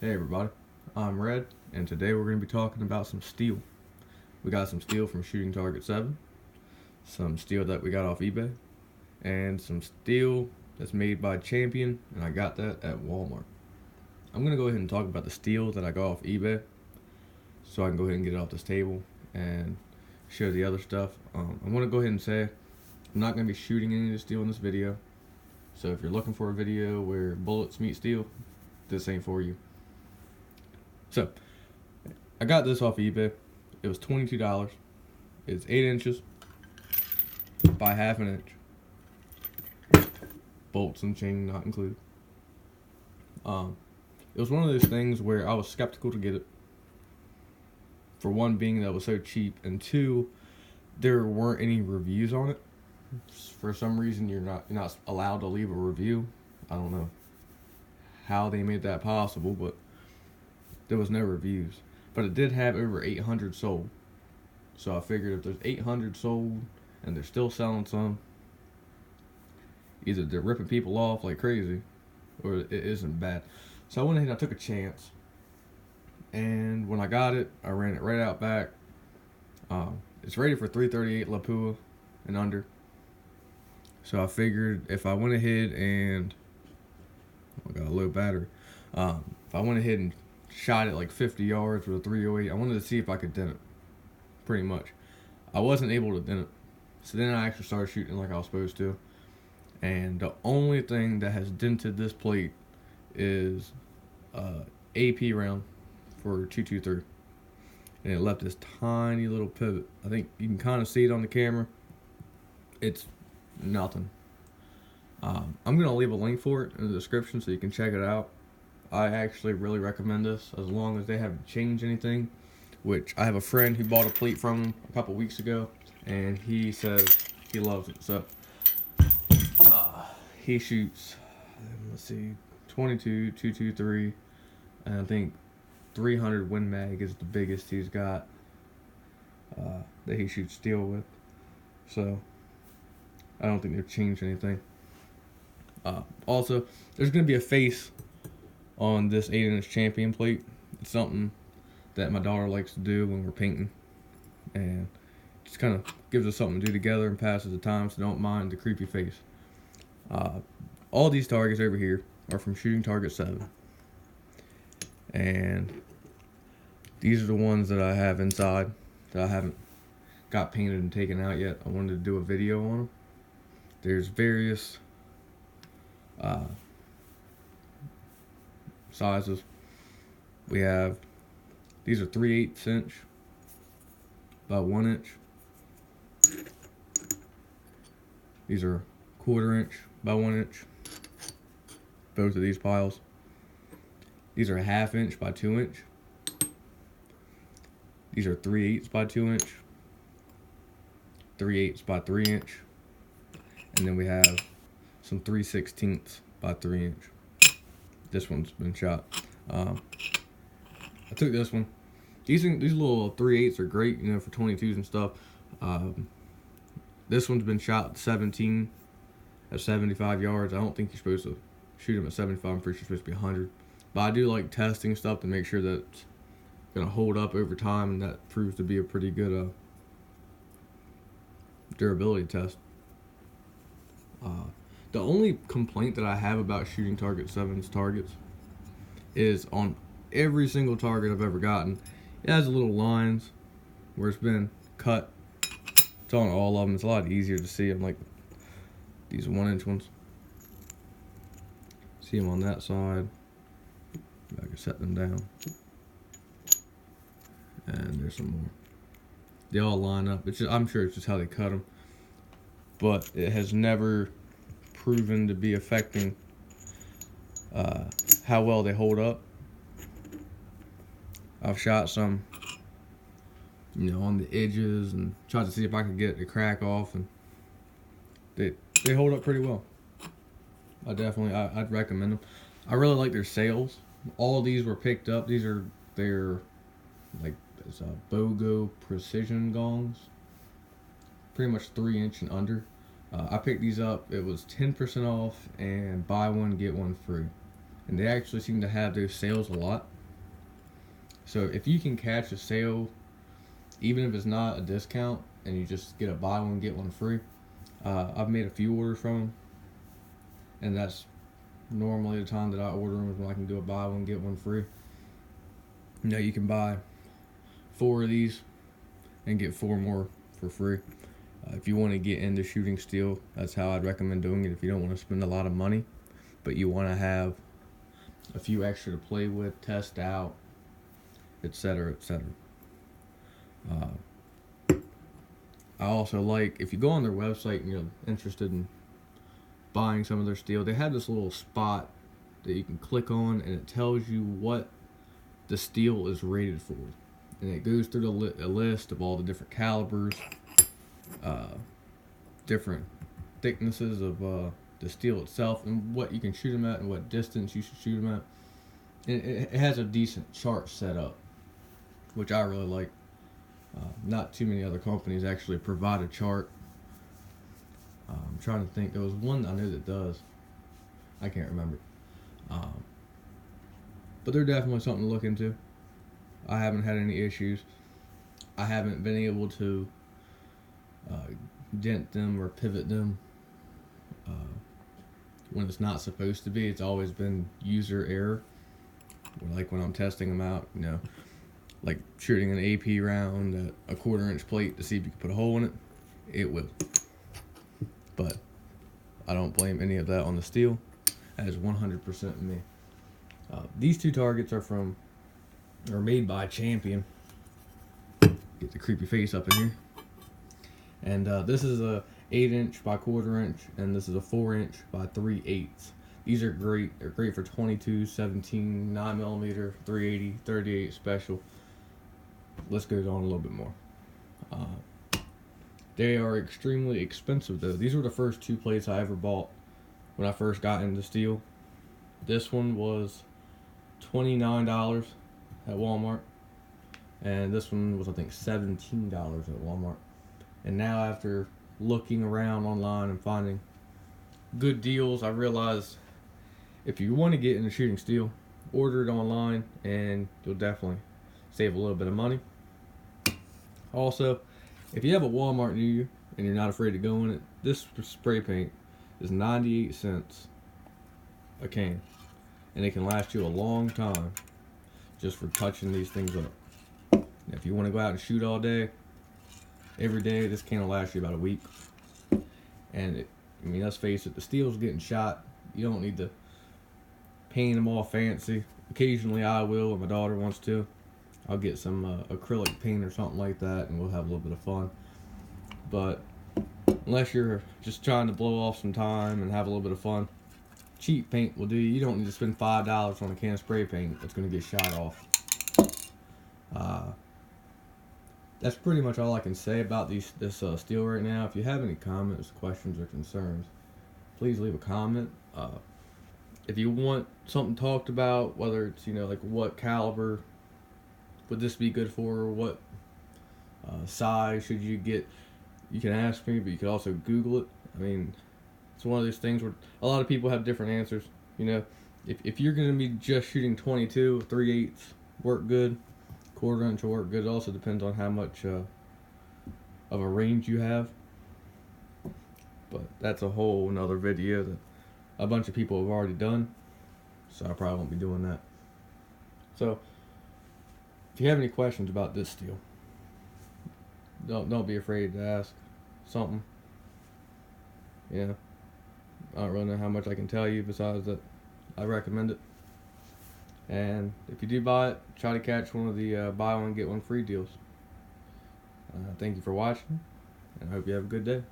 Hey everybody, I'm Red, and today we're going to be talking about some steel. We got some steel from Shootingtargets7, some steel that we got off eBay, and some steel that's made by Champion, and I got that at Walmart. I'm going to go ahead and talk about the steel that I got off eBay, so I can go ahead and get it off this table and show the other stuff. I want to go ahead and say I'm not going to be shooting any of the steel in this video, so if you're looking for a video where bullets meet steel, this ain't for you. So, I got this off eBay. It was $22. It's 8 inches by half an inch. Bolts and chain not included. It was one of those things where I was skeptical to get it. For one, being that it was so cheap, and two, there weren't any reviews on it. For some reason, you're not allowed to leave a review. I don't know how they made that possible, but there was no reviews. But it did have over 800 sold. So I figured if there's 800 sold and they're still selling some, either they're ripping people off like crazy or it isn't bad. So I went ahead and I took a chance. And when I got it, I ran it right out back. It's rated for 338 Lapua and under. So I figured if I went ahead and I got a low battery. If I went ahead and shot it like 50 yards with a 308, I wanted to see if I could dent it. Pretty much. I wasn't able to dent it. So then I actually started shooting like I was supposed to. And the only thing that has dented this plate is AP round for 223. And it left this tiny little pivot. I think you can kind of see it on the camera. It's nothing. I'm going to leave a link for it in the description so you can check it out. I actually really recommend this as long as they haven't changed anything, which I have a friend who bought a plate from them a couple weeks ago and he says he loves it. So he shoots, let's see, 22, 223, and I think 300 Win Mag is the biggest he's got that he shoots steel with. So I don't think they've changed anything. Also, there's going to be a face on this 8-inch Champion plate. It's something that my daughter likes to do when we're painting, and just kind of gives us something to do together and passes the time, so don't mind the creepy face. All these targets over here are from Shootingtargets7, and these are the ones that I have inside that I haven't got painted and taken out yet. I wanted to do a video on them. There's various sizes. We have, these are 3/8 inch by 1 inch. These are 1/4 inch by 1 inch. Both of these piles. These are 1/2 inch by 2 inch. These are 3/8 by 2 inch. 3/8 by 3 inch. And then we have some 3/16 by 3 inch. This one's been shot. I took this one. These little 3/8s are great, you know, for 22s and stuff. This one's been shot 17 at 75 yards. I don't think you're supposed to shoot them at 75. I'm pretty sure you're supposed to be 100. But I do like testing stuff to make sure that it's gonna hold up over time, and that proves to be a pretty good durability test. The only complaint that I have about Shootingtargets7's targets is on every single target I've ever gotten, it has little lines where it's been cut. It's on all of them. It's a lot easier to see them, like these 1-inch ones. See them on that side. I can set them down. And there's some more. They all line up. It's just, I'm sure it's just how they cut them. But it has never proven to be affecting how well they hold up. I've shot some, you know, on the edges and tried to see if I could get the crack off, and they hold up pretty well. I'd recommend them. I really like their sails. All these were picked up. They're like BOGO precision gongs, pretty much 3-inch and under. I picked these up. It was 10% off and buy one get one free. and they actually seem to have those sales a lot. So if you can catch a sale, even if it's not a discount, and you just get a buy one get one free, I've made a few orders from them, and that's normally the time that I order them is when I can do a buy one get one free. You know, you can buy 4 of these and get 4 more for free. If you want to get into shooting steel, that's how I'd recommend doing it. If you don't want to spend a lot of money, but you want to have a few extra to play with, test out, etc., etc. I also like, if you go on their website and you're interested in buying some of their steel, they have this little spot that you can click on, and it tells you what the steel is rated for, and it goes through a list of all the different calibers, different thicknesses of the steel itself, and what you can shoot them at and what distance you should shoot them at. And it has a decent chart set up, which I really like. Not too many other companies actually provide a chart. I'm trying to think. There was one I know that does. I can't remember. But they're definitely something to look into. I haven't had any issues. I haven't been able to dent them or pivot them when it's not supposed to be. It's always been user error. Like when I'm testing them out, you know, like shooting an AP round at a 1/4 inch plate to see if you can put a hole in it, it will. But I don't blame any of that on the steel. That is 100% me. These 2 targets are made by Champion. Get the creepy face up in here. And this is a 8 inch by 1/4 inch, and this is a 4 inch by 3/8. These are great. They're great for 22, 17, 9mm, 380, 38 special. List goes on a little bit more. They are extremely expensive though. These were the first 2 plates I ever bought when I first got into steel. This one was $29 at Walmart, and this one was I think $17 at Walmart. And now after looking around online and finding good deals, I realized if you want to get into shooting steel, order it online and you'll definitely save a little bit of money. Also, if you have a Walmart near you and you're not afraid to go in it, this spray paint is 98 cents a can, and it can last you a long time just for touching these things up. Now, if you want to go out and shoot all day, every day, this can will last you about a week. And I mean, let's face it, the steel's getting shot. You don't need to paint them all fancy. Occasionally I will, when my daughter wants to. I'll get some acrylic paint or something like that, and we'll have a little bit of fun. But unless you're just trying to blow off some time and have a little bit of fun, cheap paint will do. You don't need to spend $5 on a can of spray paint that's going to get shot off. That's pretty much all I can say about this steel right now. If you have any comments, questions, or concerns, please leave a comment. If you want something talked about, whether it's, you know, like what caliber would this be good for, or what size should you get, you can ask me, but you can also Google it. I mean, it's one of those things where a lot of people have different answers. You know, if you're going to be just shooting 22, 3/8 work good, 1/4 inch will work good. It also depends on how much of a range you have. But that's a whole another video that a bunch of people have already done, so I probably won't be doing that. So if you have any questions about this steel, don't be afraid to ask something. You know, I don't really know how much I can tell you besides that I recommend it. And if you do buy it, try to catch one of the buy one get one free deals. Thank you for watching, and I hope you have a good day.